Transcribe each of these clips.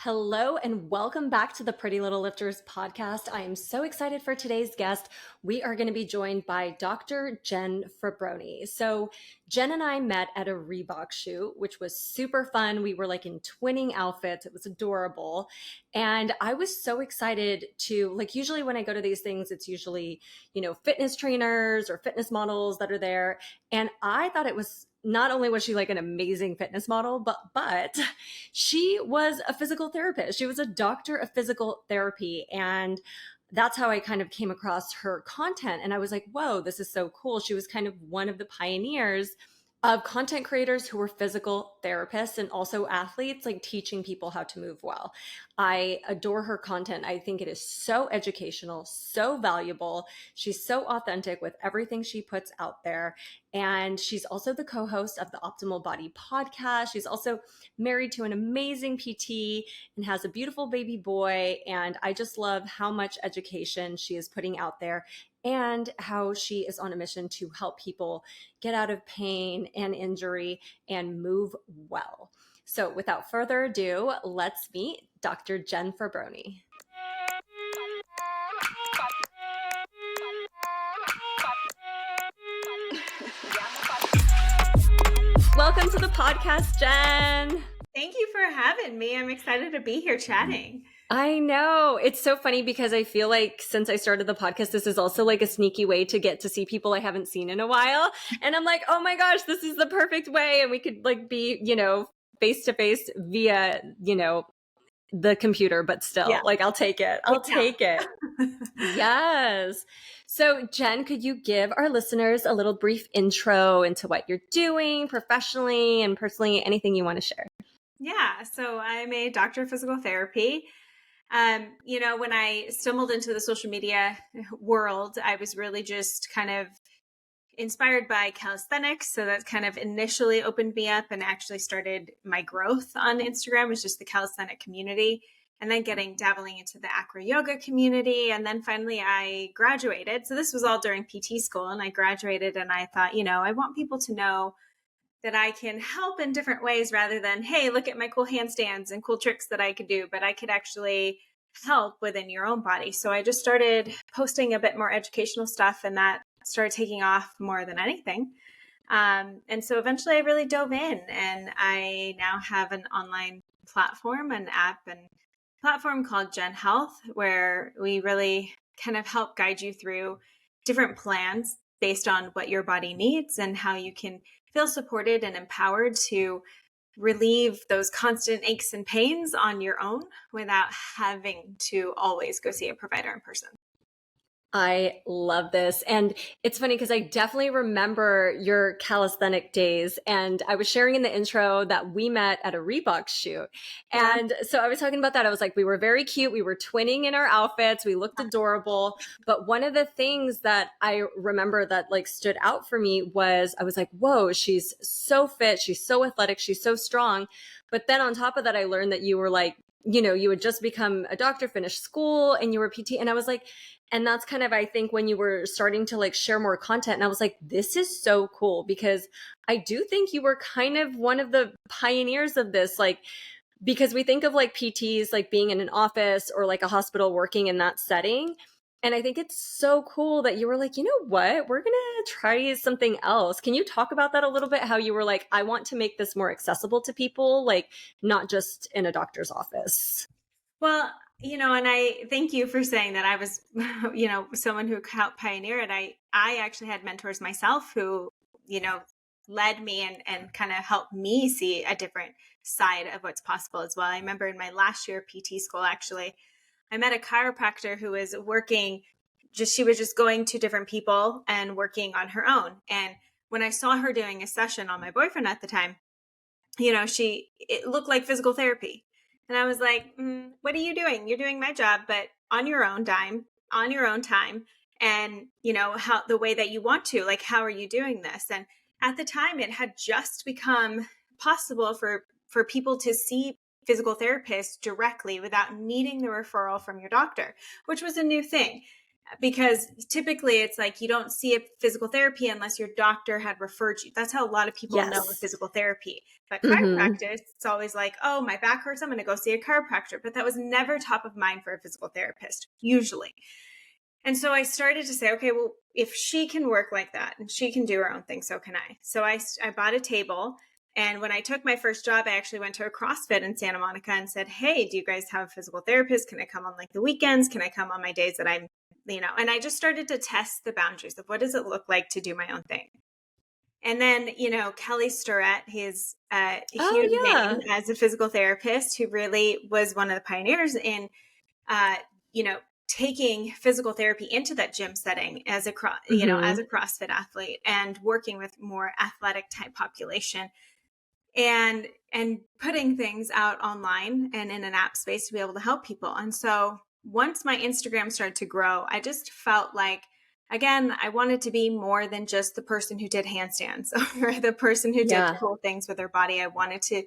Hello and welcome back to the Pretty Little Lifters podcast. I am so excited for today's guest. We are going to be joined by Dr. Jen Fabroni. So Jen and I met at a Reebok shoot, which was super fun. We were like in twinning outfits. It was adorable. And I was so excited to, like, usually when I go to these things, it's usually, fitness trainers or fitness models that are there. And I thought it was, not only was she like an amazing fitness model, but she was a physical therapist. She was a doctor of physical therapy. And that's how I kind of came across her content. And I was like, whoa, this is so cool. She was kind of one of the pioneers of content creators who were physical therapists and also athletes, like teaching people how to move well. I adore her content. I think it is so educational, so valuable. She's so authentic with everything she puts out there. And she's also the co-host of the Optimal Body podcast. She's also married to an amazing PT and has a beautiful baby boy. And I just love how much education she is putting out there and how she is on a mission to help people get out of pain and injury and move well. So without further ado, let's meet Dr. Jen Fabroni. Welcome to the podcast, Jen. Thank you for having me. I'm excited to be here chatting. I know. It's so funny because I feel like since I started the podcast, this is also like a sneaky way to get to see people I haven't seen in a while. And I'm like, oh my gosh, this is the perfect way. And we could like be, face to face via, the computer, but still, like, I'll take it. I'll take it. Yes. So Jen, could you give our listeners a little brief intro into what you're doing professionally and personally, anything you want to share? Yeah. So I'm a doctor of physical therapy. When I stumbled into the social media world, I was really just kind of inspired by calisthenics. So that kind of initially opened me up and actually started my growth on Instagram, was just the calisthenic community. And then dabbling into the acro yoga community. And then finally I graduated. So this was all during PT school, and I graduated and I thought, I want people to know that I can help in different ways rather than, hey, look at my cool handstands and cool tricks that I could do, but I could actually help within your own body. So I just started posting a bit more educational stuff, and that started taking off more than anything. And so eventually I really dove in, and I now have an online platform, an app and platform called Jen Health, where we really kind of help guide you through different plans based on what your body needs and how you can feel supported and empowered to relieve those constant aches and pains on your own without having to always go see a provider in person. I love this. And it's funny because I definitely remember your calisthenic days. And I was sharing in the intro that we met at a Reebok shoot. Yeah. And so I was talking about that. I was like, we were very cute. We were twinning in our outfits. We looked adorable. But one of the things that I remember that like stood out for me was I was like, whoa, she's so fit. She's so athletic. She's so strong. But then on top of that, I learned that you were like, you had just become a doctor, finished school, and you were PT. And I was like, and that's kind of, I think, when you were starting to like share more content. And I was like, this is so cool, because I do think you were kind of one of the pioneers of this, like, because we think of like PTs like being in an office or like a hospital working in that setting. And I think it's so cool that you were like, you know what, we're going to try something else. Can you talk about that a little bit? How you were like, I want to make this more accessible to people, like not just in a doctor's office. Well, and I thank you for saying that. I was, someone who helped pioneer it. I actually had mentors myself who, led me and kind of helped me see a different side of what's possible as well. I remember in my last year of PT school, actually, I met a chiropractor who was she was just going to different people and working on her own. And when I saw her doing a session on my boyfriend at the time, it looked like physical therapy. And I was like, what are you doing? You're doing my job, but on your own dime, on your own time. And, how the way that you want to, like, how are you doing this? And at the time it had just become possible for people to see physical therapists directly without needing the referral from your doctor, which was a new thing. because typically it's like you don't see a physical therapy unless your doctor had referred you. That's how a lot of people know of Yes. physical therapy. But Mm-hmm. chiropractic, it's always like, oh, my back hurts, I'm going to go see a chiropractor. But that was never top of mind for a physical therapist, usually. And so I started to say, okay, well, if she can work like that and she can do her own thing, so can I. So I bought a table. And when I took my first job, I actually went to a CrossFit in Santa Monica and said, hey, do you guys have a physical therapist? Can I come on like the weekends? Can I come on my days that I'm, and I just started to test the boundaries of what does it look like to do my own thing. And then, Kelly Starrett, he's a Oh, huge name yeah. as a physical therapist who really was one of the pioneers in uh, you know, taking physical therapy into that gym setting as as Mm-hmm. a CrossFit athlete and working with more athletic type population and putting things out online and in an app space to be able to help people. And so once my Instagram started to grow, I just felt like, again, I wanted to be more than just the person who did handstands or the person who did Yeah. cool things with their body. I wanted to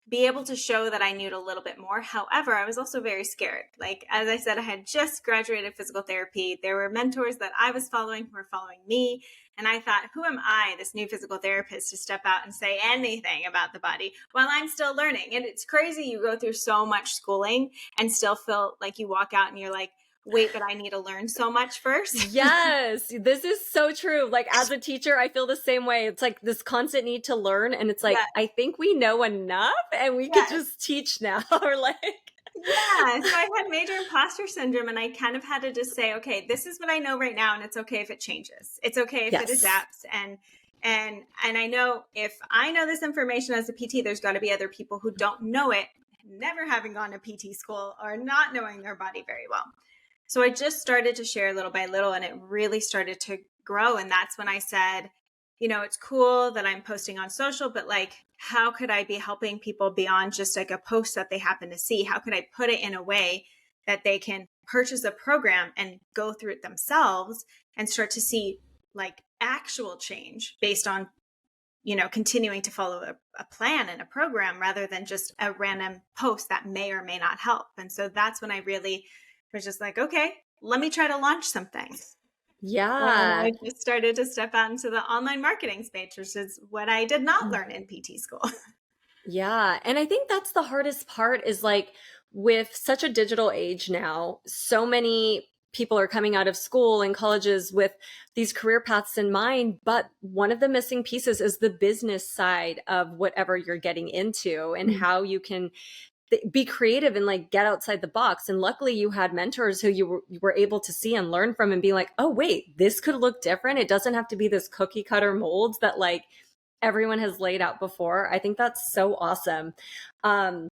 be able to show that I knew a little bit more. However, I was also very scared. Like, as I said, I had just graduated physical therapy. There were mentors that I was following who were following me. And I thought, who am I, this new physical therapist, to step out and say anything about the body while I'm still learning? And it's crazy. You go through so much schooling and still feel like you walk out and you're like, wait, but I need to learn so much first. Yes, this is so true. Like as a teacher, I feel the same way. It's like this constant need to learn. And it's like, Yeah. I think we know enough and we could Yes. just teach now. Or like, Yeah, so I had major imposter syndrome and I kind of had to just say, okay, this is what I know right now and it's okay if it changes. It's okay if it yes. adapts and I know if I know this information as a PT, there's got to be other people who don't know it, never having gone to PT school or not knowing their body very well. So I just started to share little by little and it really started to grow. And that's when I said, it's cool that I'm posting on social, but like, how could I be helping people beyond just like a post that they happen to see? How could I put it in a way that they can purchase a program and go through it themselves and start to see like actual change based on, continuing to follow a plan and a program rather than just a random post that may or may not help. And so that's when I really was just like, okay, let me try to launch something. And Yeah. I just started to step out into the online marketing space, which is what I did not Mm. learn in PT school. Yeah. And I think that's the hardest part is like with such a digital age now, so many people are coming out of school and colleges with these career paths in mind. But one of the missing pieces is the business side of whatever you're getting into and how you can be creative and like get outside the box. And luckily you had mentors who you were able to see and learn from and be like, oh, wait, this could look different. It doesn't have to be this cookie cutter molds that like everyone has laid out before. I think that's so awesome. Um,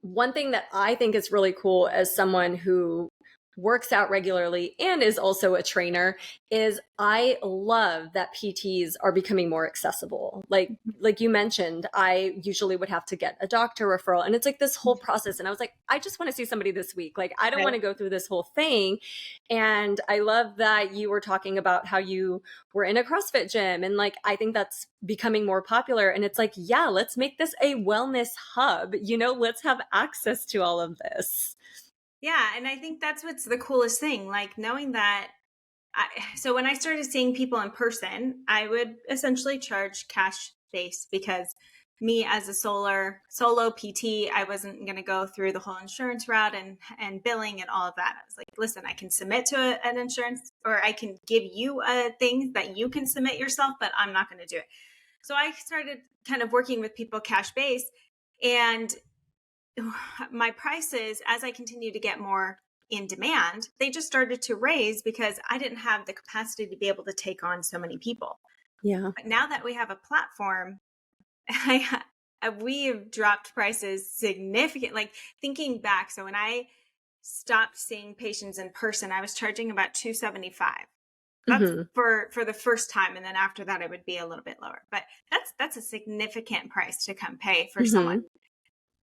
One thing that I think is really cool as someone who works out regularly and is also a trainer is I love that PTs are becoming more accessible. Like you mentioned, I usually would have to get a doctor referral and it's like this whole process and I was like I just want to see somebody this week. Like I don't Right. want to go through this whole thing. And I love that you were talking about how you were in a CrossFit gym and like I think that's becoming more popular and it's like yeah, let's make this a wellness hub. Let's have access to all of this. Yeah. And I think that's what's the coolest thing. Like knowing that. So when I started seeing people in person, I would essentially charge cash base because me as a solo PT, I wasn't going to go through the whole insurance route and billing and all of that. I was like, listen, I can submit to an insurance or I can give you a thing that you can submit yourself, but I'm not going to do it. So I started kind of working with people cash base and my prices, as I continue to get more in demand, they just started to raise because I didn't have the capacity to be able to take on so many people. Yeah. But now that we have a platform, we have dropped prices significant. Like thinking back, so when I stopped seeing patients in person, I was charging about $275. That's Hmm. for the first time, and then after that, it would be a little bit lower. But that's a significant price to come pay for someone. Hmm.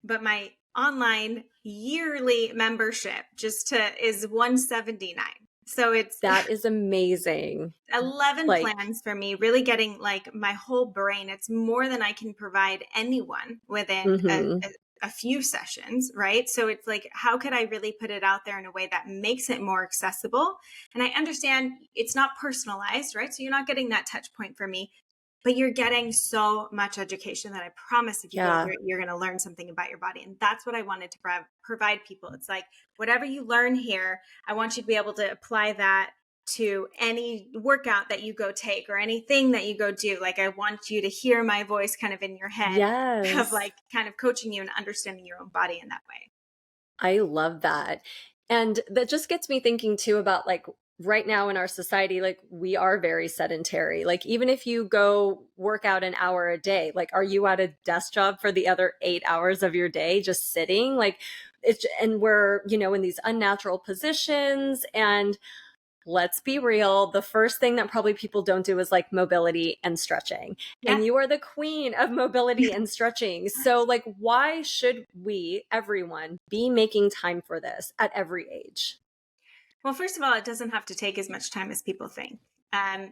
But my online yearly membership is $179. So it's That is amazing. 11 Like, plans for me, really getting like my whole brain. It's more than I can provide anyone within hmm a few sessions, right? So it's like, how could I really put it out there in a way that makes it more accessible? And I understand it's not personalized, right? So you're not getting that touch point for me, but you're getting so much education that I promise if you go Yeah. through it, you're going to learn something about your body. And that's what I wanted to provide people. It's like, whatever you learn here, I want you to be able to apply that to any workout that you go take or anything that you go do. Like, I want you to hear my voice kind of in your head of Yes. like kind of coaching you and understanding your own body in that way. I love that. And that just gets me thinking too about like right now in our society, like we are very sedentary. Like even if you go work out an hour a day, like are you at a desk job for the other 8 hours of your day just sitting? Like it's, and we're, in these unnatural positions. And let's be real, the first thing that probably people don't do is like mobility and stretching. Yeah. And you are the queen of mobility and stretching. So, like, why should we, everyone, be making time for this at every age? Well, first of all, it doesn't have to take as much time as people think.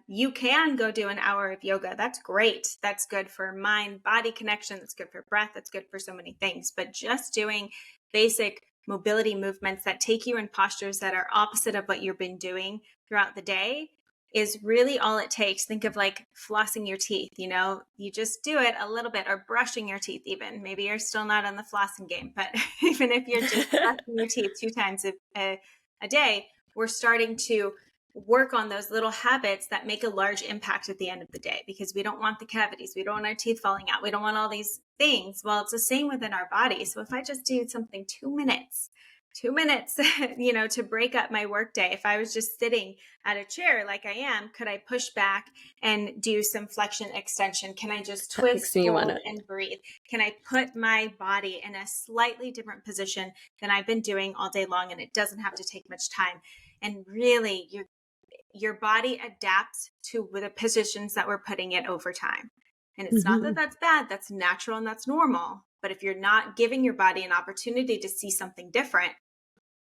You can go do an hour of yoga. That's great. That's good for mind body connection. That's good for breath. That's good for so many things. But just doing basic mobility movements that take you in postures that are opposite of what you've been doing throughout the day is really all it takes. Think of like flossing your teeth. You just do it a little bit, or brushing your teeth even. Maybe you're still not on the flossing game, but even if you're just brushing your teeth 2 times a day, we're starting to work on those little habits that make a large impact at the end of the day, because we don't want the cavities. We don't want our teeth falling out. We don't want all these things. Well, it's the same within our body. So if I just do something 2 minutes, to break up my workday, if I was just sitting at a chair like I am, could I push back and do some flexion extension? Can I just That makes twist, me want fold, to. and breathe? Can I put my body in a slightly different position than I've been doing all day long? And it doesn't have to take much time. And really, your body adapts to the positions that we're putting it over time. And it's not that that's bad, that's natural and that's normal. But if you're not giving your body an opportunity to see something different,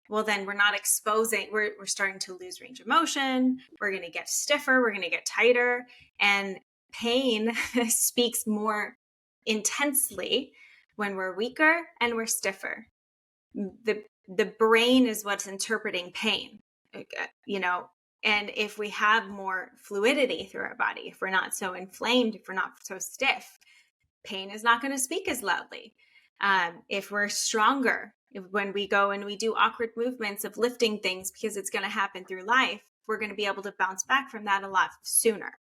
well, then we're not exposing, we're starting to lose range of motion. We're going to get stiffer. We're going to get tighter. And pain speaks more intensely when we're weaker and we're stiffer. The brain is what's interpreting pain, and if we have more fluidity through our body, if we're not so inflamed, if we're not so stiff, pain is not going to speak as loudly. If we're stronger, when we go and we do awkward movements of lifting things, because it's going to happen through life, we're going to be able to bounce back from that a lot sooner.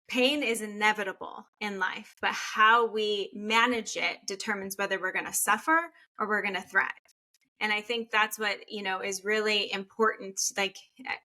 Pain is inevitable in life, but how we manage it determines whether we're going to suffer or we're going to thrive. And I think that's what, is really important. Like,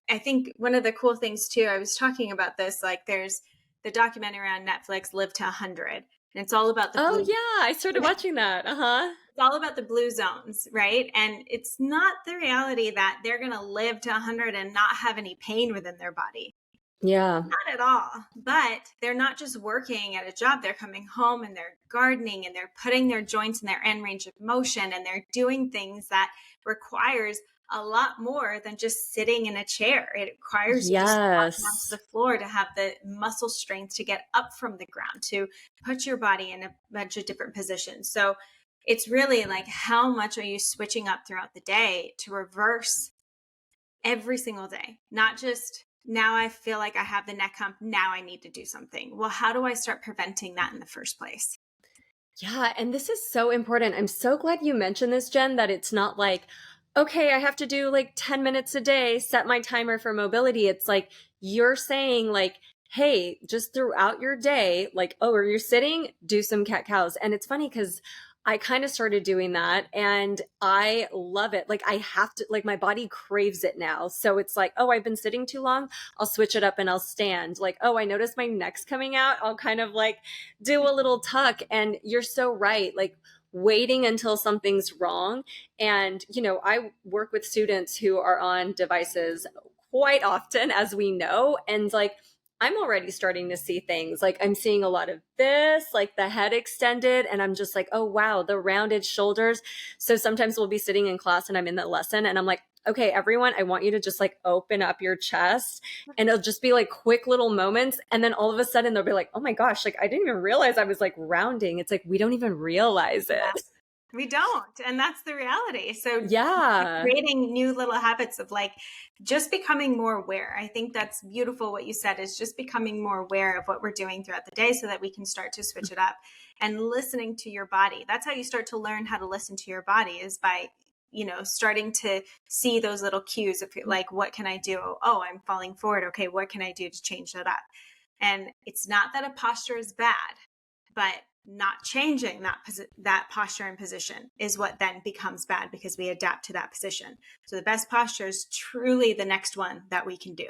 I think one of the cool things too, I was talking about this, like there's the documentary on Netflix, Live to 100. And it's all about the Oh, blue. yeah. I started watching that. Uh-huh. It's all about the blue zones, right? And it's not the reality that they're going to live to 100 and not have any pain within their body. Yeah. Not at all. But they're not just working at a job. They're coming home and they're gardening and they're putting their joints in their end range of motion, and they're doing things that requires a lot more than just sitting in a chair. It requires you to squat down to Yes. the floor, to have the muscle strength to get up from the ground, to put your body in a bunch of different positions. So it's really like, how much are you switching up throughout the day to reverse every single day? Not just, now I feel like I have the neck hump, now I need to do something. Well, how do I start preventing that in the first place? Yeah, and this is so important. I'm so glad you mentioned this, Jen, that it's not like, okay, I have to do like 10 minutes a day, set my timer for mobility. It's like you're saying, like, hey, just throughout your day, like, oh, are you sitting? Do some cat cows. And it's funny because I kind of started doing that and I love it. Like, I have to, like, my body craves it now. So it's like, oh, I've been sitting too long. I'll switch it up and I'll stand. Like, oh, I noticed my neck's coming out. I'll kind of like do a little tuck. And you're so right. Like, waiting until something's wrong. And, I work with students who are on devices quite often, as we know. And like, I'm already starting to see things like I'm seeing a lot of this, like the head extended, and I'm just like, oh, wow, the rounded shoulders. So sometimes we'll be sitting in class and I'm in the lesson and I'm like, okay, everyone, I want you to just like open up your chest, and it'll just be like quick little moments. And then all of a sudden they'll be like, oh my gosh, like I didn't even realize I was like rounding. It's like, we don't even realize Yeah. it. We don't. And that's the reality. So Yeah. creating new little habits of like just becoming more aware. I think that's beautiful what you said is just becoming more aware of what we're doing throughout the day so that we can start to switch it up and listening to your body. That's how you start to learn how to listen to your body is by starting to see those little cues of like, what can I do? Oh, I'm falling forward. Okay, what can I do to change that up? And it's not that a posture is bad, but not changing that posture and position is what then becomes bad because we adapt to that position. So the best posture is truly the next one that we can do.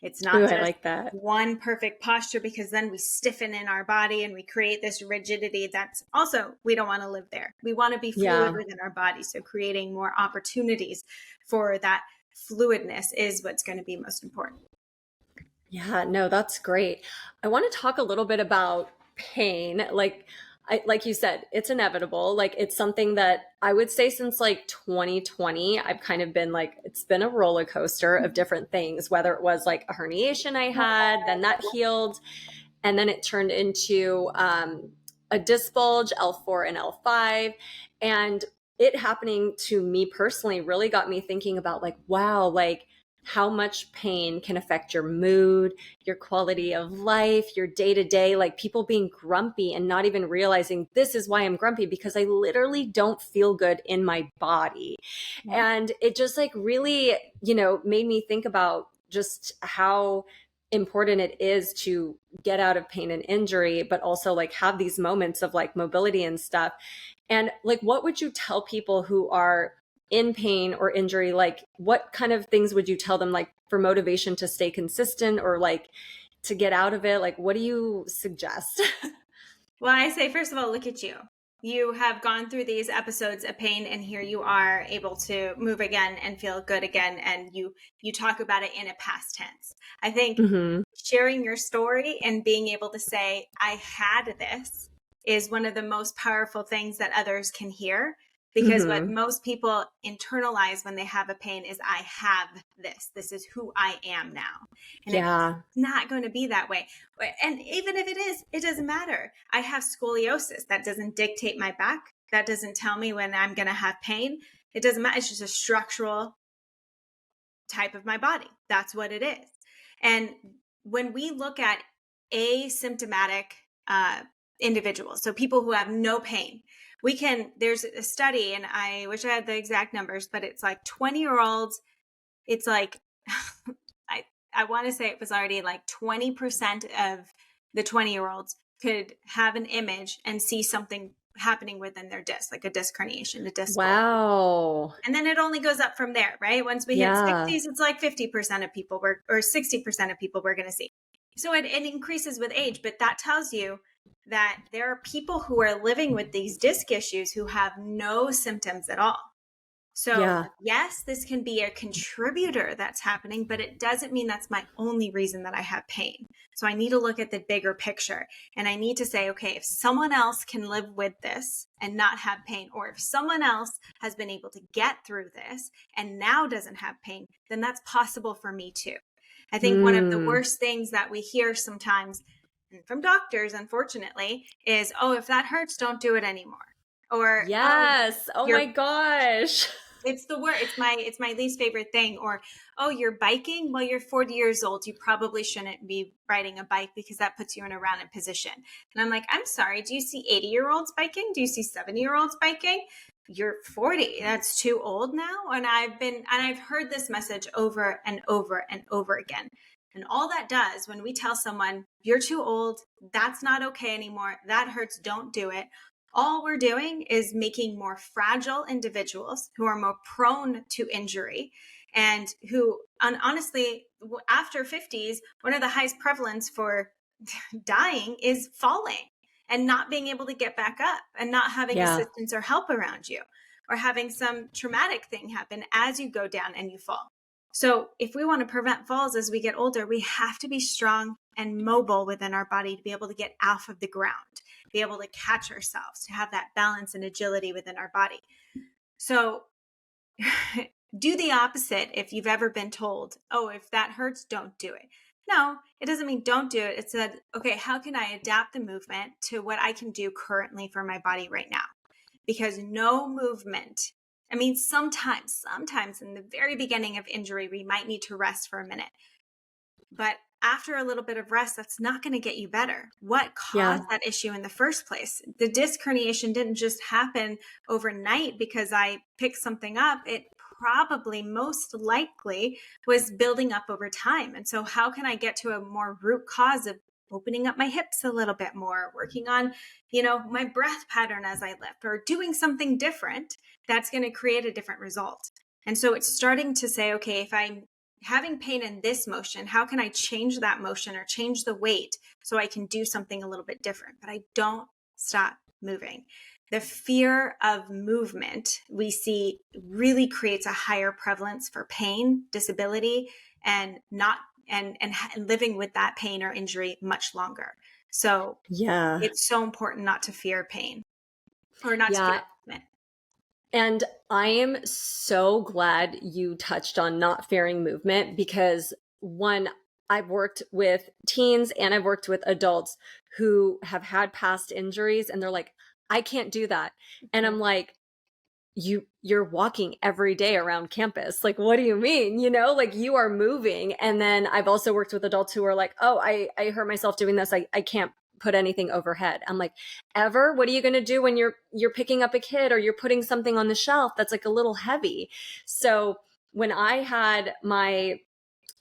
It's Ooh, not I just like that. one perfect posture because then we stiffen in our body and we create this rigidity that's also, we don't want to live there. We want to be fluid Yeah. within our body. So creating more opportunities for that fluidness is what's going to be most important. Yeah, no, that's great. I want to talk a little bit about pain. Like you said, it's inevitable. Like it's something that I would say since like 2020, I've kind of been like, it's been a roller coaster of different things, whether it was like a herniation I had, then that healed, and then it turned into a disc bulge, L4 and L5. And it happening to me personally really got me thinking about like, wow, like how much pain can affect your mood, your quality of life, your day to day, like people being grumpy and not even realizing this is why I'm grumpy because I literally don't feel good in my body. Yeah. And it just like really, made me think about just how important it is to get out of pain and injury, but also like have these moments of like mobility and stuff. And like, what would you tell people who are in pain or injury? Like, what kind of things would you tell them, like for motivation to stay consistent or like to get out of it? Like, what do you suggest? Well, I say, first of all, look at you. You have gone through these episodes of pain and here you are able to move again and feel good again. And you talk about it in a past tense. I think Hmm. sharing your story and being able to say, I had this is one of the most powerful things that others can hear. Because what Hmm. most people internalize when they have a pain is, I have this. This is who I am now. And it's Yeah. not going to be that way. And even if it is, it doesn't matter. I have scoliosis. That doesn't dictate my back. That doesn't tell me when I'm going to have pain. It doesn't matter. It's just a structural type of my body. That's what it is. And when we look at asymptomatic individuals, so people who have no pain, there's a study, and I wish I had the exact numbers, but it's like 20-year-olds, it's like, I want to say it was already like 20% of the 20-year-olds could have an image and see something happening within their disc, like a disc herniation, a disc bulge. Wow. And then it only goes up from there, right? Once we hit Yeah. 60s, it's like 50% of people or 60% of people we're going to see. So it increases with age, but that tells you that there are people who are living with these disc issues who have no symptoms at all. So Yeah. yes, this can be a contributor that's happening, but it doesn't mean that's my only reason that I have pain. So I need to look at the bigger picture and I need to say, okay, if someone else can live with this and not have pain, or if someone else has been able to get through this and now doesn't have pain, then that's possible for me too. I think one of the Mm. worst things that we hear sometimes from doctors, unfortunately, is, oh, if that hurts, don't do it anymore. Or, oh, Yes. Oh my you're gosh. it's the word. It's my least favorite thing. Or, oh, you're biking? Well, you're 40 years old. You probably shouldn't be riding a bike because that puts you in a rounded position. And I'm like, I'm sorry. Do you see 80-year-olds biking? Do you see 70-year-olds biking? You're 40. That's too old now. And I've heard this message over and over and over again. And all that does when we tell someone, you're too old, that's not okay anymore, that hurts, don't do it, all we're doing is making more fragile individuals who are more prone to injury and who, honestly, after 50s, one of the highest prevalence for dying is falling and not being able to get back up and not having Yeah. assistance or help around you, or having some traumatic thing happen as you go down and you fall. So if we want to prevent falls as we get older, we have to be strong and mobile within our body to be able to get off of the ground, be able to catch ourselves, to have that balance and agility within our body. So do the opposite if you've ever been told, oh, if that hurts, don't do it. No, it doesn't mean don't do it. It said, okay, how can I adapt the movement to what I can do currently for my body right now? because no movement. I mean, sometimes in the very beginning of injury, we might need to rest for a minute. But after a little bit of rest, that's not going to get you better. What Yeah. caused that issue in the first place? The disc herniation didn't just happen overnight because I picked something up. It probably most likely was building up over time. And so how can I get to a more root cause of opening up my hips a little bit more, working on, my breath pattern as I lift, or doing something different that's going to create a different result. And so it's starting to say, okay, if I'm having pain in this motion, how can I change that motion or change the weight so I can do something a little bit different? But I don't stop moving. The fear of movement we see really creates a higher prevalence for pain, disability, and not and living with that pain or injury much longer. So Yeah. it's so important not to fear pain or not to fear Yeah. movement. And I am so glad you touched on not fearing movement because one, I've worked with teens and I've worked with adults who have had past injuries and they're like, I can't do that. And I'm like, you're walking every day around campus. Like, what do you mean? Like you are moving. And then I've also worked with adults who are like, oh, I hurt myself doing this. I can't put anything overhead. I'm like, ever? What are you going to do when you're picking up a kid or you're putting something on the shelf that's like a little heavy? So when I had my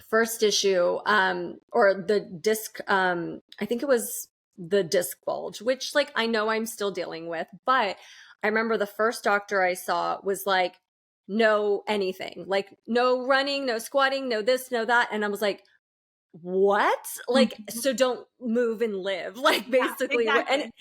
first issue, or the disc, I think it was the disc bulge, which like I know I'm still dealing with, but I remember the first doctor I saw was like, no anything, like no running, no squatting, no this, no that. And I was like, what? Like, Mhm. so don't move and live, like Yeah, basically. exactly.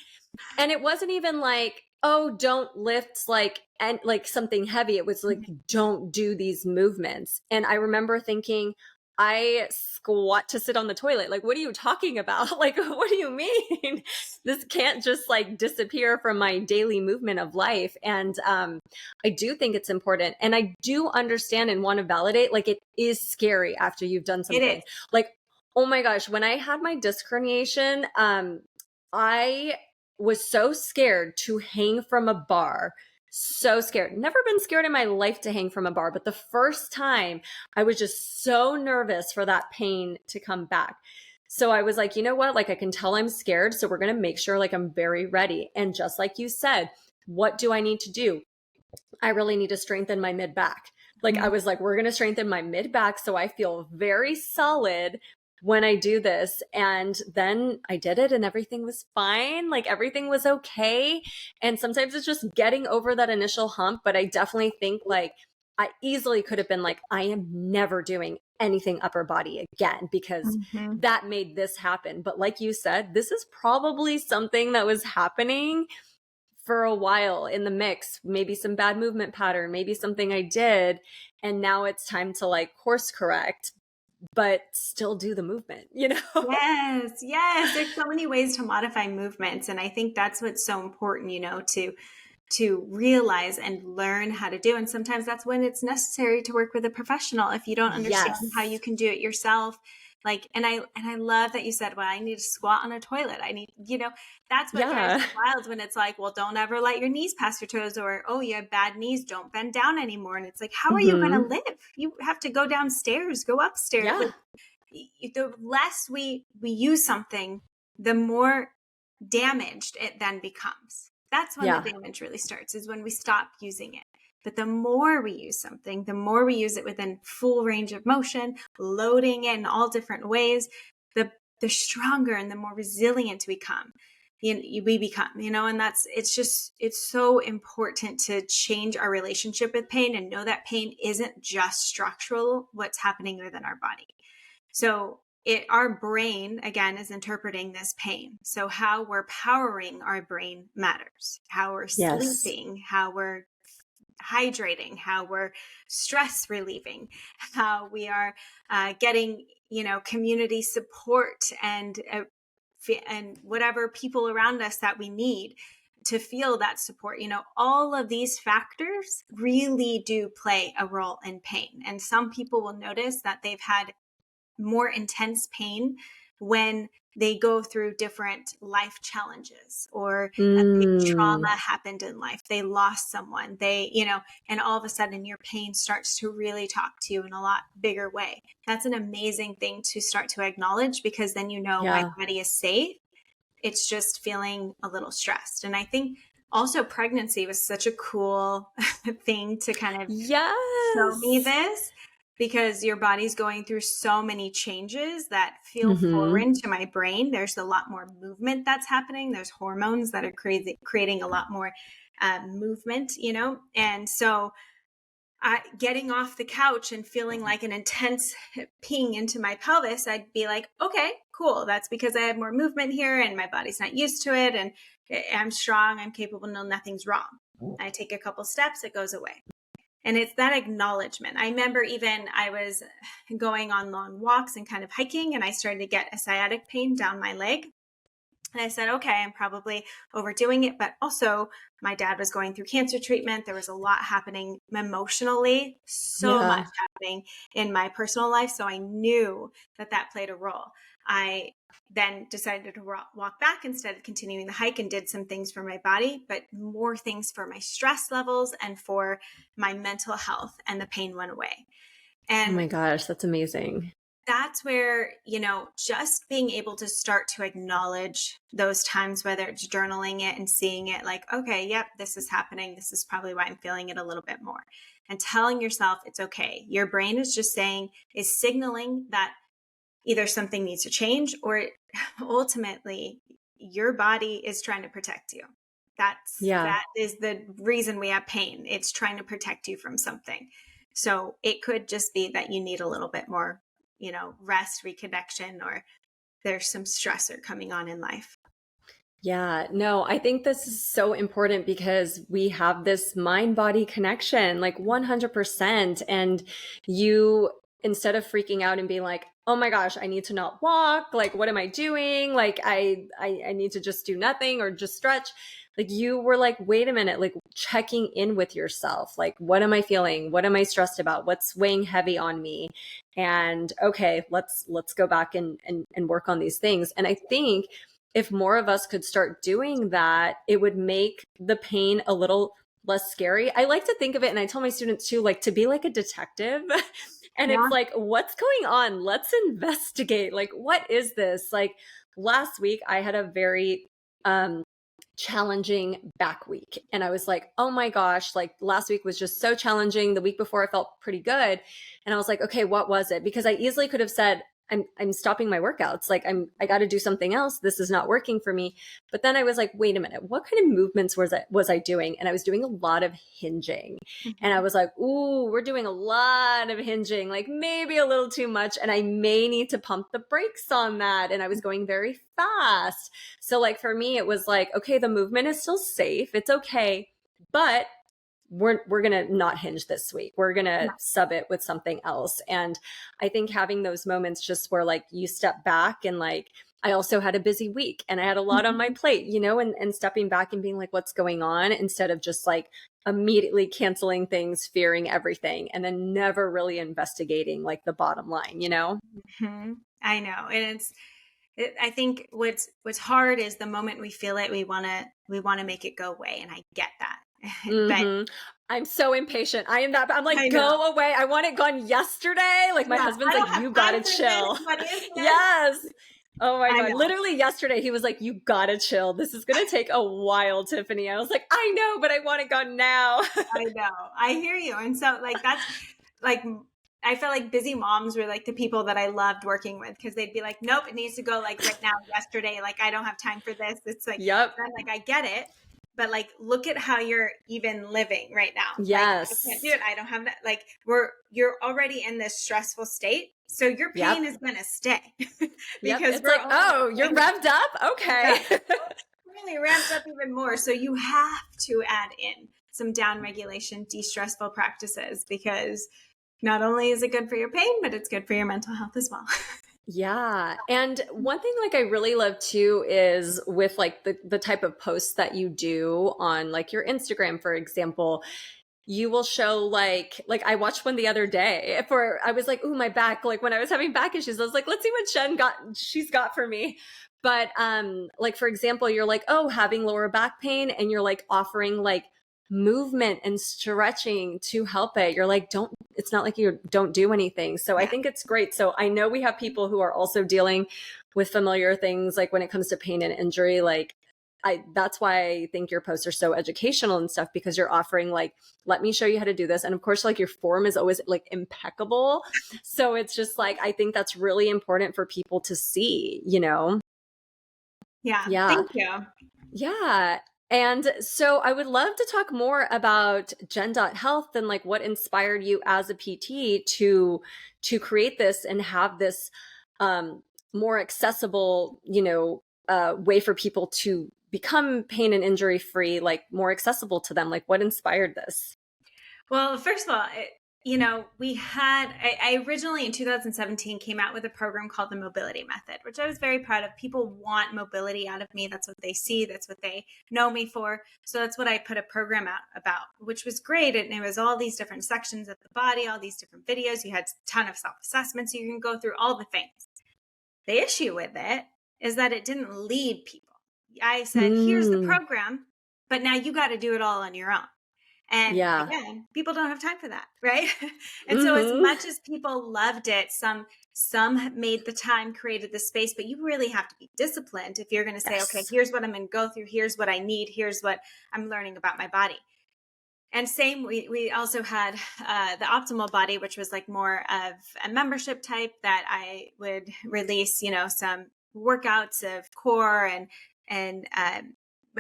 And it wasn't even like, oh, don't lift like and like something heavy. It was like, don't do these movements. And I remember thinking, I squat to sit on the toilet. Like, what are you talking about? Like, what do you mean? This can't just like disappear from my daily movement of life. And I do think it's important. And I do understand and want to validate, like, it is scary after you've done It is. something. Like, oh my gosh, when I had my disc herniation, I was so scared to hang from a bar. So scared. Never been scared in my life to hang from a bar, but the first time I was just so nervous for that pain to come back. So I was like, you know what? Like, I can tell I'm scared. So we're going to make sure like I'm very ready. And just like you said, what do I need to do? I really need to strengthen my mid back. Like, I was like, we're going to strengthen my mid back so I feel very solid when I do this. And then I did it and everything was fine. Like, everything was okay. And sometimes it's just getting over that initial hump. But I definitely think like I easily could have been like, I am never doing anything upper body again because Mhm. that made this happen. But like you said, this is probably something that was happening for a while in the mix, maybe some bad movement pattern, maybe something I did. And now it's time to like course correct, but still do the movement? Yes, yes. There's so many ways to modify movements. And I think that's what's so important, to realize and learn how to do. And sometimes that's when it's necessary to work with a professional if you don't understand how you Yes. can do it yourself. Like, and I love that you said, well, I need to squat on a toilet. I need, that's what drives Yeah. me wild when it's like, well, don't ever let your knees pass your toes, or, oh, you have bad knees, don't bend down anymore. And it's like, how are you going to Hmm. live? You have to go downstairs, go upstairs. Yeah. Like, the less we use something, the more damaged it then becomes. That's when the Yeah. damage really starts, is when we stop using it. But the more we use something, the more we use it within full range of motion, loading it in all different ways, the stronger and the more resilient we become. And it's so important to change our relationship with pain and know that pain isn't just structural, what's happening within our body. So our brain, again, is interpreting this pain. So how we're powering our brain matters. How we're Yes. sleeping, how we're hydrating, how we're stress relieving, how we are getting, community support and whatever people around us that we need to feel that support. All of these factors really do play a role in pain. And some people will notice that they've had more intense pain when they go through different life challenges, or a big Mm. trauma happened in life. They lost someone, and all of a sudden your pain starts to really talk to you in a lot bigger way. That's an amazing thing to start to acknowledge, because then my Yeah. body is safe. It's just feeling a little stressed. And I think also pregnancy was such a cool thing to kind of show me Yes. this, because your body's going through so many changes that feel Hmm. foreign to my brain. There's a lot more movement that's happening. There's hormones that are creating a lot more movement, and so getting off the couch and feeling like an intense ping into my pelvis, I'd be like, okay, cool. That's because I have more movement here and my body's not used to it. And I'm strong, I'm capable, no, nothing's wrong. I take a couple steps, it goes away. And it's that acknowledgement. I remember even I was going on long walks and kind of hiking, and I started to get a sciatic pain down my leg. And I said, okay, I'm probably overdoing it. But also, my dad was going through cancer treatment. There was a lot happening emotionally, so much Yeah. happening in my personal life. So I knew that played a role. I then decided to walk back instead of continuing the hike, and did some things for my body, but more things for my stress levels and for my mental health. And the pain went away. Oh And my gosh, that's amazing. that's where, just being able to start to acknowledge those times, whether it's journaling it and seeing it like, okay, yep, this is happening. This is probably why I'm feeling it a little bit more. And telling yourself it's okay. Your brain is just is signaling that either something needs to change, or ultimately your body is trying to protect you. Yeah. That is the reason we have pain. It's trying to protect you from something. So it could just be that you need a little bit more, rest, reconnection, or there's some stressor coming on in life. Yeah, no, I think this is so important because we have this mind body connection, like 100%. And you, instead of freaking out and being like, oh my gosh, I need to not walk. Like, what am I doing? Like, I need to just do nothing or just stretch. Like, you were like, wait a minute, like checking in with yourself. Like, what am I feeling? What am I stressed about? What's weighing heavy on me? And okay, let's go back and work on these things. And I think if more of us could start doing that, it would make the pain a little less scary. I like to think of it, and I tell my students too, like to be like a detective. And Yeah. it's like, what's going on? Let's investigate. Like, what is this? Like last week, I had a very challenging back week. And I was like, oh my gosh, like last week was just so challenging. The week before I felt pretty good. And I was like, okay, what was it? Because I easily could have said, I'm stopping my workouts. Like I got to do something else. This is not working for me. But then I was like, wait a minute, what kind of movements was I doing? And I was doing a lot of hinging. And I Mhm. was like, ooh, we're doing a lot of hinging, like maybe a little too much. And I may need to pump the brakes on that. And I was going very fast. So like for me, it was like, okay, the movement is still safe. It's okay. But we're going to not hinge this week. We're going to Yeah. sub it with something else. And I think having those moments just where like you step back and like, I also had a busy week and I had a lot on my Mhm. plate, and stepping back and being like, what's going on, instead of just like immediately canceling things, fearing everything, and then never really investigating like the bottom line. Mhm. I know. And I think what's hard is the moment we feel it, we want to make it go away. And I get that. But Hmm. I'm so impatient. I am that. I'm I like, know. go away. I want it gone yesterday. Like my Yeah. husband's I like, don't have you time gotta for this. chill. What is this? Yes. Oh my I God. know. Literally yesterday, he was like, you gotta chill. This is gonna take a while, Tiffany. I was like, I know, but I want it gone now. I know. I hear you. And so like that's like I felt like busy moms were like the people that I loved working with, because they'd be like, nope, it needs to go like right now, yesterday. Like I don't have time for this. It's like, Yep. and I'm like, I get it. But like look at how you're even living right now. Like I can't do Yes. it. I don't have that. Like you're already in this stressful state. So your pain Yep. is gonna stay Yep. because It's we're like, only oh, you're revved up? yeah, Okay. really ramped up even more. So you have to add in some down regulation, de-stressful practices, because not only is it good for your pain, but it's good for your mental health as well. Yeah. And one thing like I really love too is with like the type of posts that you do on like your Instagram, for example, you will show like I watched one the other day for I was like, ooh, my back, like when I was having back issues, I was like, let's see what she's got for me. But like for example, you're like, oh, having lower back pain, and you're like offering like movement and stretching to help it. You're like, don't, it's not like you don't do anything. So I Yeah. think it's great. So I know we have people who are also dealing with familiar things, like when it comes to pain and injury, like that's why I think your posts are so educational and stuff, because you're offering like, let me show you how to do this. And of course, like your form is always like impeccable. So it's just like, I think that's really important for people to see, you know? Yeah. Yeah. Thank you. Yeah. And so I would love to talk more about Health and like what inspired you as a PT to create this and have this more accessible, way for people to become pain and injury free, like more accessible to them. Like what inspired this? Well, first of all, I originally in 2017 came out with a program called the Mobility Method, which I was very proud of. People want mobility out of me. That's what they see. That's what they know me for. So that's what I put a program out about, which was great. And it was all these different sections of the body, all these different videos. You had a ton of self-assessments. You can go through all the things. The issue with it is that it didn't lead people. I said, here's the program, but now you got to do it all on your own. And Yeah. again, people don't have time for that, right? And so as much as people loved it, some made the time, created the space, but you really have to be disciplined if you're going to say, Yes. okay, here's what I'm going to go through, here's what I need, here's what I'm learning about my body. And same, we also had the Optimal Body, which was like more of a membership type that I would release, some workouts of core and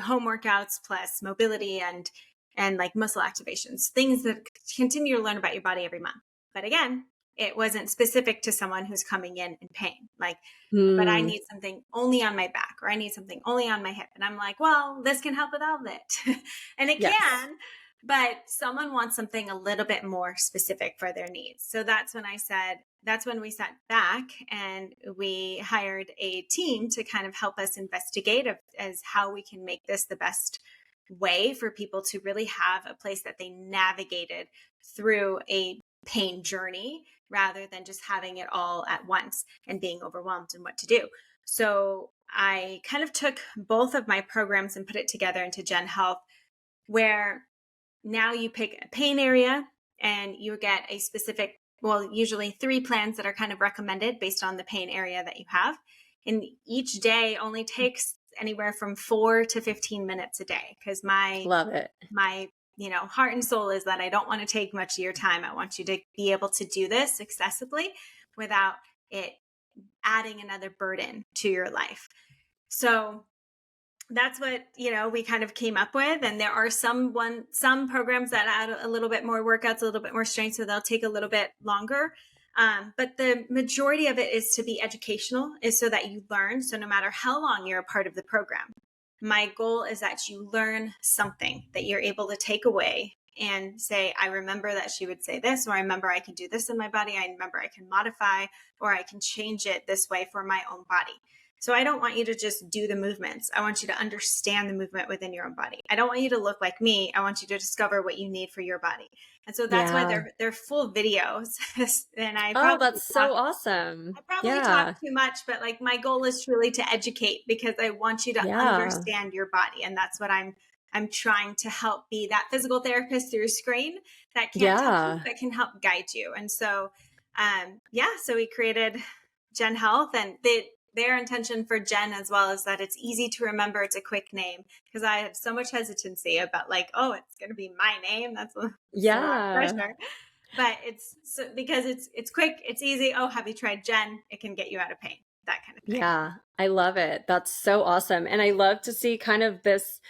home workouts plus mobility and like muscle activations, things that continue to learn about your body every month. But again, it wasn't specific to someone who's coming in pain. Like, but I need something only on my back, or I need something only on my hip. And I'm like, well, this can help with all of it. And it Yes. can, but someone wants something a little bit more specific for their needs. So that's when we sat back and we hired a team to kind of help us investigate as how we can make this the best way for people to really have a place that they navigated through a pain journey rather than just having it all at once and being overwhelmed in what to do. So I kind of took both of my programs and put it together into Jen Health, where now you pick a pain area and you get a specific, well, usually 3 plans that are kind of recommended based on the pain area that you have. And each day only takes anywhere from 4 to 15 minutes a day, because Love it. my heart and soul is that I don't want to take much of your time. I want you to be able to do this accessibly without it adding another burden to your life. So that's what we kind of came up with. And there are some programs that add a little bit more workouts, a little bit more strength, so they'll take a little bit longer. But the majority of it is to be educational, is so that you learn. So no matter how long you're a part of the program, my goal is that you learn something that you're able to take away and say, I remember that she would say this, or I remember I can do this in my body. I remember I can modify, or I can change it this way for my own body. So I don't want you to just do the movements. I want you to understand the movement within your own body. I don't want you to look like me. I want you to discover what you need for your body. And so that's why they're full videos. And That's so awesome. I probably talk too much, but like my goal is truly to educate, because I want you to understand your body. And that's what I'm trying to help be, that physical therapist through a screen that can't touch you, but can help guide you. And so, so we created Jen Health, and their intention for Jen as well is that it's easy to remember. It's a quick name, because I have so much hesitancy about like, oh, it's going to be my name. That's a lot of pressure. But because it's quick, it's easy. Oh, have you tried Jen? It can get you out of pain, that kind of thing. Yeah, I love it. That's so awesome. And I love to see kind of this,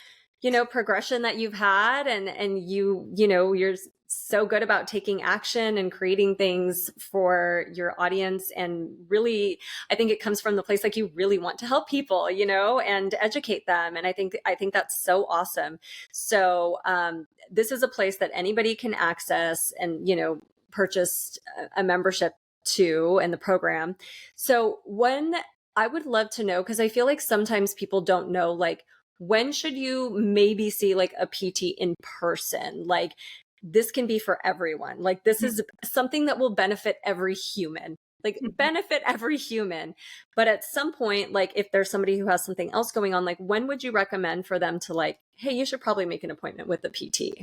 progression that you've had, and you're so good about taking action and creating things for your audience. And really, I think it comes from the place like you really want to help people, and educate them. And I think that's so awesome. So this is a place that anybody can access and, purchase a membership to, and the program. So I would love to know, because I feel like sometimes people don't know, like, when should you maybe see like a PT in person? Like, this can be for everyone. Like, this is something that will benefit every human. like benefit every human. But at some point, like if there's somebody who has something else going on, like when would you recommend for them to like, hey, you should probably make an appointment with the PT?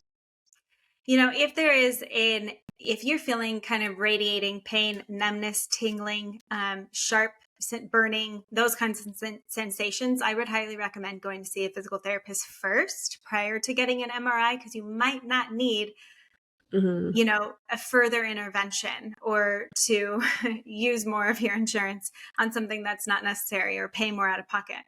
If you're feeling kind of radiating pain, numbness, tingling, sharp burning, those kinds of sensations, I would highly recommend going to see a physical therapist first prior to getting an MRI, because you might not need a further intervention or to use more of your insurance on something that's not necessary or pay more out of pocket.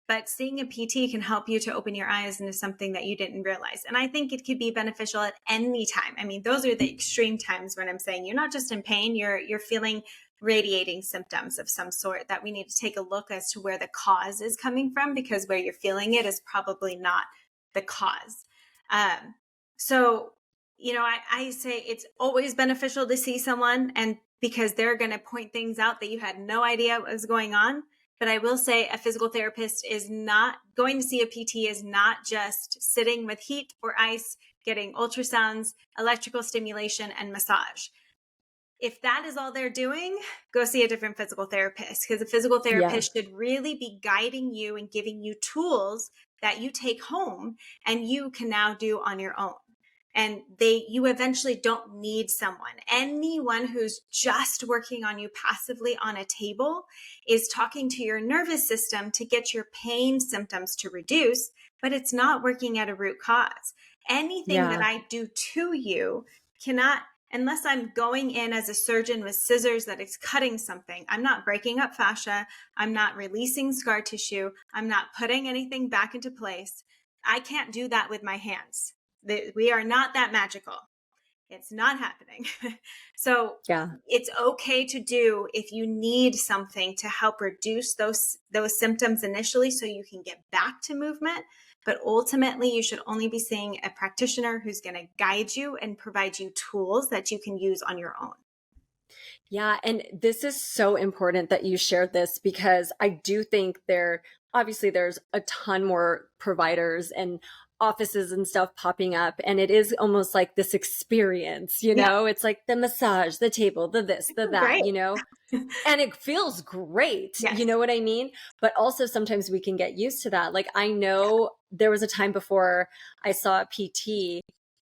But seeing a PT can help you to open your eyes into something that you didn't realize. And I think it could be beneficial at any time. I mean, those are the extreme times when I'm saying you're not just in pain, you're feeling radiating symptoms of some sort, that we need to take a look as to where the cause is coming from, because where you're feeling it is probably not the cause. So, I say it's always beneficial to see someone, and because they're going to point things out that you had no idea what was going on. But I will say a physical therapist is not going to see a PT is not just sitting with heat or ice, getting ultrasounds, electrical stimulation, and massage. If that is all they're doing, go see a different physical therapist, because a physical therapist should really be guiding you and giving you tools that you take home and you can now do on your own. And you eventually don't need someone. Anyone who's just working on you passively on a table is talking to your nervous system to get your pain symptoms to reduce, but it's not working at a root cause. Anything that I do to you cannot, unless I'm going in as a surgeon with scissors that is cutting something, I'm not breaking up fascia, I'm not releasing scar tissue, I'm not putting anything back into place. I can't do that with my hands. We are not that magical. It's not happening. So it's okay to do if you need something to help reduce those symptoms initially so you can get back to movement. But ultimately, you should only be seeing a practitioner who's going to guide you and provide you tools that you can use on your own. Yeah. And this is so important that you shared this, because I do think obviously there's a ton more providers and offices and stuff popping up. And it is almost like this experience, it's like the massage, the table, the this, the that, Great. and it feels great. Yes. You know what I mean? But also sometimes we can get used to that. Like I know there was a time before I saw a PT,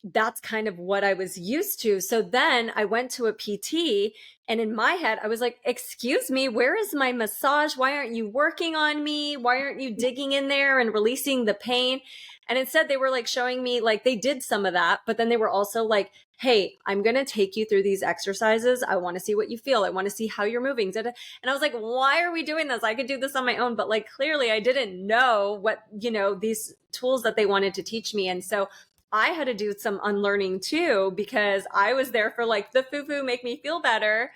that's kind of what I was used to. So then I went to a PT, and in my head, I was like, excuse me, where is my massage? Why aren't you working on me? Why aren't you digging in there and releasing the pain? And instead they were like showing me, like they did some of that, but then they were also like, hey, I'm going to take you through these exercises. I want to see what you feel. I want to see how you're moving. And I was like, why are we doing this? I could do this on my own. But like, clearly I didn't know what, these tools that they wanted to teach me. And so I had to do some unlearning too, because I was there for like the foo-foo, make me feel better.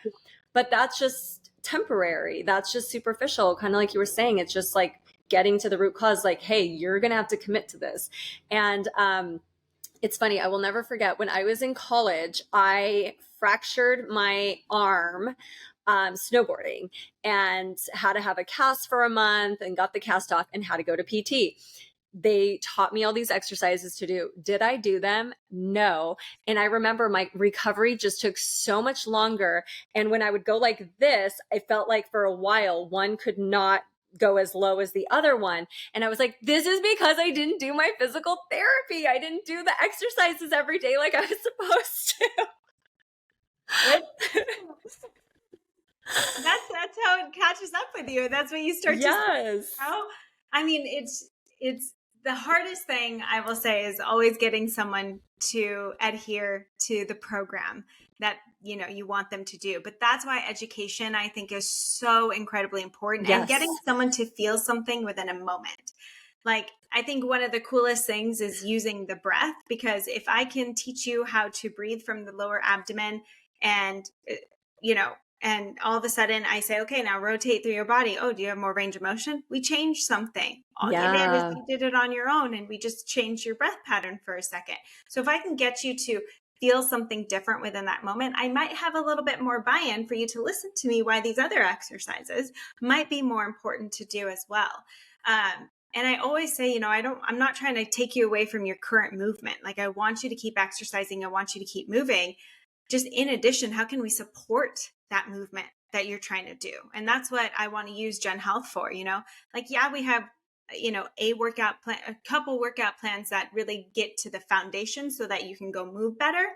But that's just temporary. That's just superficial. Kind of like you were saying, it's just like getting to the root cause, like, hey, you're going to have to commit to this. And it's funny. I will never forget when I was in college, I fractured my arm snowboarding and had to have a cast for a month, and got the cast off and had to go to PT. They taught me all these exercises to do. Did I do them? No. And I remember my recovery just took so much longer. And when I would go like this, I felt like for a while, one could not go as low as the other one. And I was like, this is because I didn't do my physical therapy. I didn't do the exercises every day like I was supposed to. That's how it catches up with you. That's what you start to see. I mean, it's the hardest thing I will say is always getting someone to adhere to the program that you want them to do. But that's why education, I think, is so incredibly important. And getting someone to feel something within a moment. Like, I think one of the coolest things is using the breath, because if I can teach you how to breathe from the lower abdomen and and all of a sudden I say, okay, now rotate through your body. Oh, do you have more range of motion? We changed something. All you did is you did it on your own, and we just changed your breath pattern for a second. So if I can get you to feel something different within that moment, I might have a little bit more buy-in for you to listen to me why these other exercises might be more important to do as well. And I always say, I'm not trying to take you away from your current movement. Like, I want you to keep exercising. I want you to keep moving. Just in addition, how can we support that movement that you're trying to do. And that's what I want to use Gen Health for, like, yeah, we have, a workout plan, a couple workout plans that really get to the foundation so that you can go move better,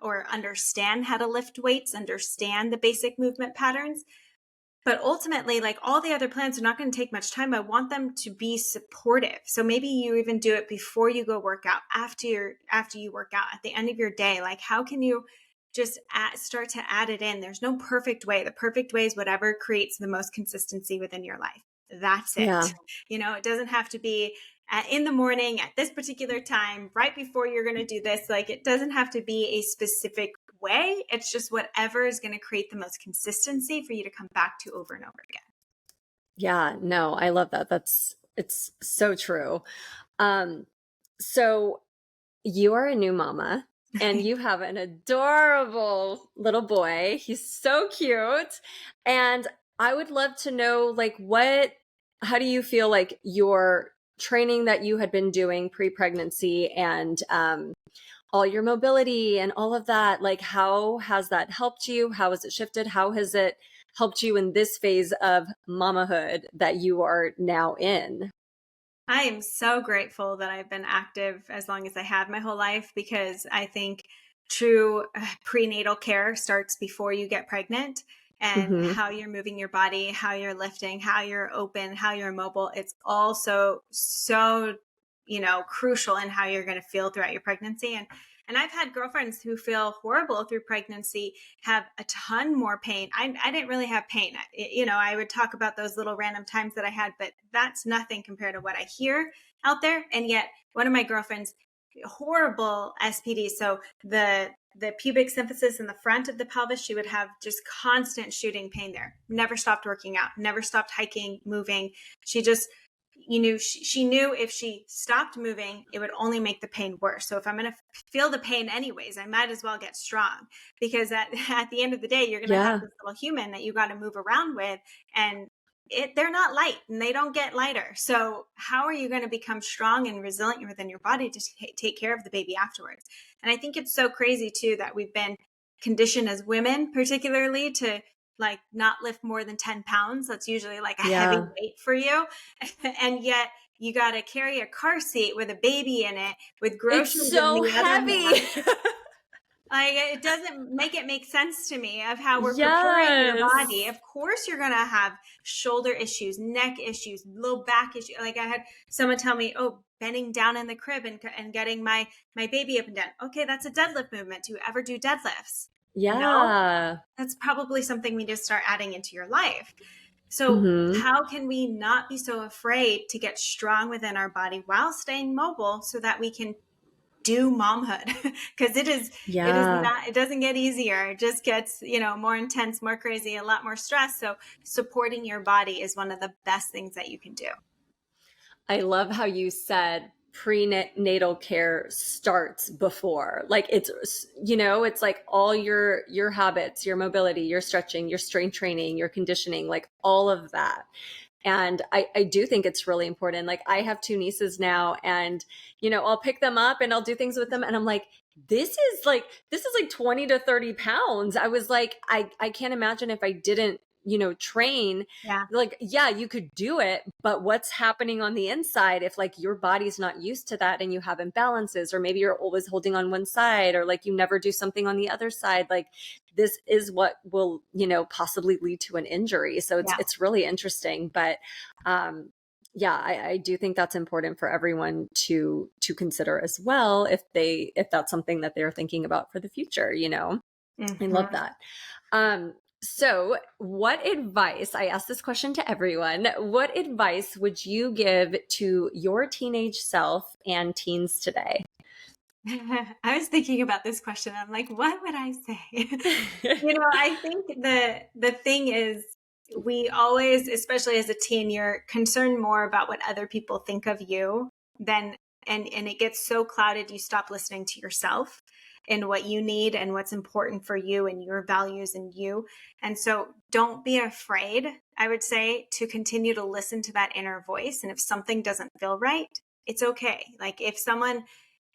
or understand how to lift weights, understand the basic movement patterns. But ultimately, like, all the other plans are not going to take much time. I want them to be supportive. So maybe you even do it before you go work out, after you work out, at the end of your day. Like, how can you just start to add it in? There's no perfect way. The perfect way is whatever creates the most consistency within your life. That's Yeah. it. It doesn't have to be in the morning at this particular time, right before you're going to do this. Like, it doesn't have to be a specific way. It's just whatever is going to create the most consistency for you to come back to over and over again. Yeah, no, I love that. It's so true. So you are a new mama and you have an adorable little boy. He's so cute. And I would love to know, like, how do you feel like your training that you had been doing pre-pregnancy and all your mobility and all of that, like, how has that helped you? How has it shifted? How has it helped you in this phase of mamahood that you are now in? I am so grateful that I've been active as long as I have my whole life, because I think true prenatal care starts before you get pregnant. And Mm-hmm. how you're moving your body, how you're lifting, how you're open, how you're mobile. It's also so, crucial in how you're going to feel throughout your pregnancy. And I've had girlfriends who feel horrible through pregnancy, have a ton more pain. I didn't really have pain. I would talk about those little random times that I had, but that's nothing compared to what I hear out there. And yet one of my girlfriends, horrible SPD. So the pubic symphysis in the front of the pelvis, she would have just constant shooting pain there. Never stopped working out, never stopped hiking, moving. She just, she knew if she stopped moving, it would only make the pain worse. So if I'm going to feel the pain anyways, I might as well get strong, because at the end of the day, you're going to have Yeah. this little human that you got to move around with, and they're not light and they don't get lighter. So how are you going to become strong and resilient within your body to take care of the baby afterwards? And I think it's so crazy too that we've been conditioned as women, particularly, to like not lift more than 10 pounds. That's usually like a heavy Yeah. weight for you. And yet you got to carry a car seat with a baby in it, with It's groceries in so the other hand. heavy. Like, it doesn't make sense to me of how we're preparing your body. Yes. Of course, you're going to have shoulder issues, neck issues, low back issues. Like, I had someone tell me, oh, bending down in the crib and getting my baby up and down. Okay, that's a deadlift movement. Do you ever do deadlifts? No, Yeah. that's probably something we just start adding into your life. So Mm-hmm. how can we not be so afraid to get strong within our body while staying mobile, so that we can do momhood? Because it is Yeah. not, it doesn't get easier. It just gets, more intense, more crazy, a lot more stress. So supporting your body is one of the best things that you can do. I love how you said prenatal care starts before. Like, it's like all your habits, your mobility, your stretching, your strength training, your conditioning, like all of that. And I do think it's really important. Like, I have two nieces now, and I'll pick them up and I'll do things with them, and I'm like, this is like 20 to 30 pounds. I was like, I can't imagine if I didn't train. Yeah. Like, yeah, you could do it, but what's happening on the inside if like your body's not used to that and you have imbalances, or maybe you're always holding on one side, or like you never do something on the other side, like this is what will possibly lead to an injury. So it's Yeah. it's really interesting. But yeah, I do think that's important for everyone to consider as well, if that's something that they're thinking about for the future. I love Mm-hmm. that. So what advice, I ask this question to everyone, what advice would you give to your teenage self and teens today? I was thinking about this question. I'm like, what would I say? I think the thing is, we always, especially as a teen, you're concerned more about what other people think of you than, and it gets so clouded, you stop listening to yourself and what you need and what's important for you and your values and you. And so don't be afraid, I would say, to continue to listen to that inner voice. And if something doesn't feel right, it's okay. Like, if someone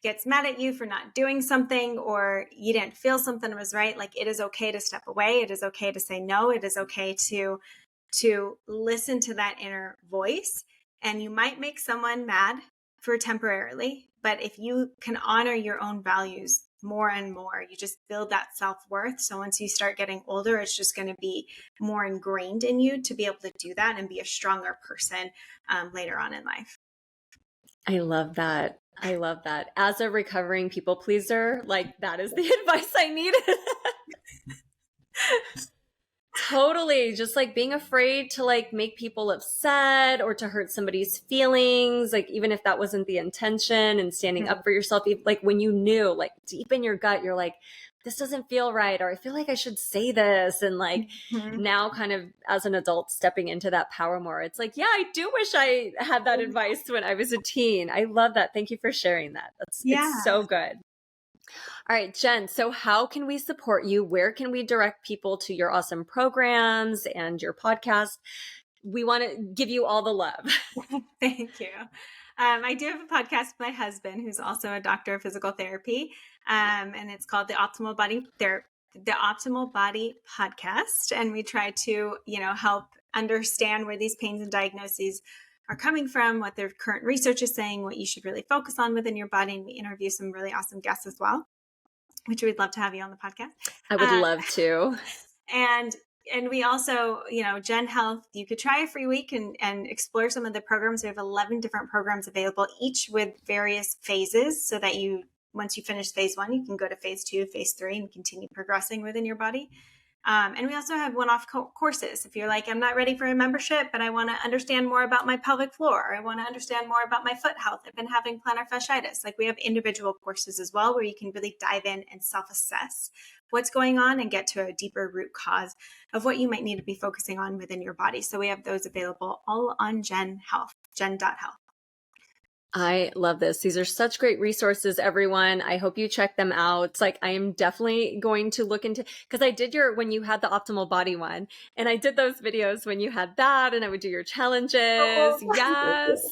gets mad at you for not doing something, or you didn't feel something was right, like it is okay to step away. It is okay to say no. It is okay to listen to that inner voice. And you might make someone mad for temporarily, but if you can honor your own values more and more, you just build that self-worth. So once you start getting older, it's just going to be more ingrained in you to be able to do that and be a stronger person later on in life. I love that. I love that. As a recovering people pleaser, like that is the advice I needed. Totally. Just like being afraid to like make people upset or to hurt somebody's feelings, like even if that wasn't the intention, and standing up for yourself, like when you knew, like deep in your gut, you're like, this doesn't feel right, or I feel like I should say this. And like now kind of as an adult stepping into that power more, it's like, yeah, I do wish I had that advice when I was a teen. I love that. Thank you for sharing that. It's so good. All right, Jen, so how can we support you? Where can we direct people to your awesome programs and your podcast? We want to give you all the love. Thank you. I do have a podcast with my husband, who's also a doctor of physical therapy, and it's called the Optimal Body Podcast. And we try to, help understand where these pains and diagnoses are coming from, what their current research is saying, what you should really focus on within your body. And we interview some really awesome guests as well, which we'd love to have you on the podcast. I would love to. And we also, Jen Health, you could try a free week and explore some of the programs. We have 11 different programs available, each with various phases, so that once you finish phase 1, you can go to phase 2, phase 3, and continue progressing within your body. And we also have one-off courses. If you're like, I'm not ready for a membership, but I want to understand more about my pelvic floor, or I want to understand more about my foot health, I've been having plantar fasciitis. Like, we have individual courses as well, where you can really dive in and self-assess what's going on and get to a deeper root cause of what you might need to be focusing on within your body. So we have those available all on Jen Health, jen.health. I love this. These are such great resources, everyone. I hope you check them out. Like, I am definitely going to look into, because I did when you had the optimal body one, and I did those videos when you had that, and I would do your challenges. Yes.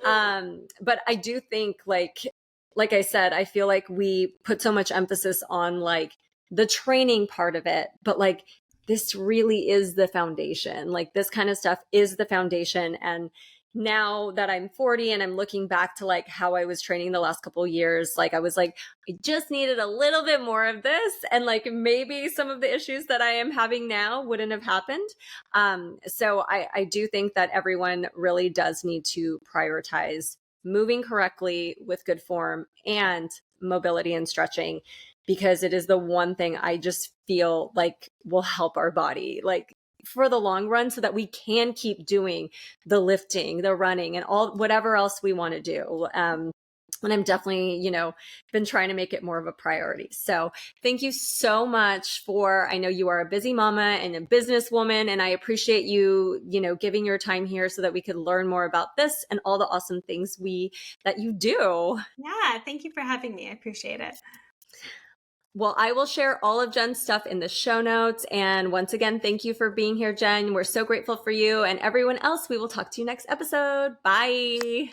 But I do think like I said, I feel like we put so much emphasis on like the training part of it, but like this really is the foundation. Like, this kind of stuff is the foundation. And now that I'm 40 and I'm looking back to like how I was training the last couple of years, like I was like, I just needed a little bit more of this. And like maybe some of the issues that I am having now wouldn't have happened. So I do think that everyone really does need to prioritize moving correctly with good form and mobility and stretching, because it is the one thing I just feel like will help our body, like for the long run, so that we can keep doing the lifting, the running, and all whatever else we want to do. And I'm definitely, been trying to make it more of a priority. So thank you so much I know you are a busy mama and a businesswoman, and I appreciate you, giving your time here so that we could learn more about this and all the awesome things that you do. Yeah. Thank you for having me. I appreciate it. Well, I will share all of Jen's stuff in the show notes. And once again, thank you for being here, Jen. We're so grateful for you, and everyone else. We will talk to you next episode. Bye.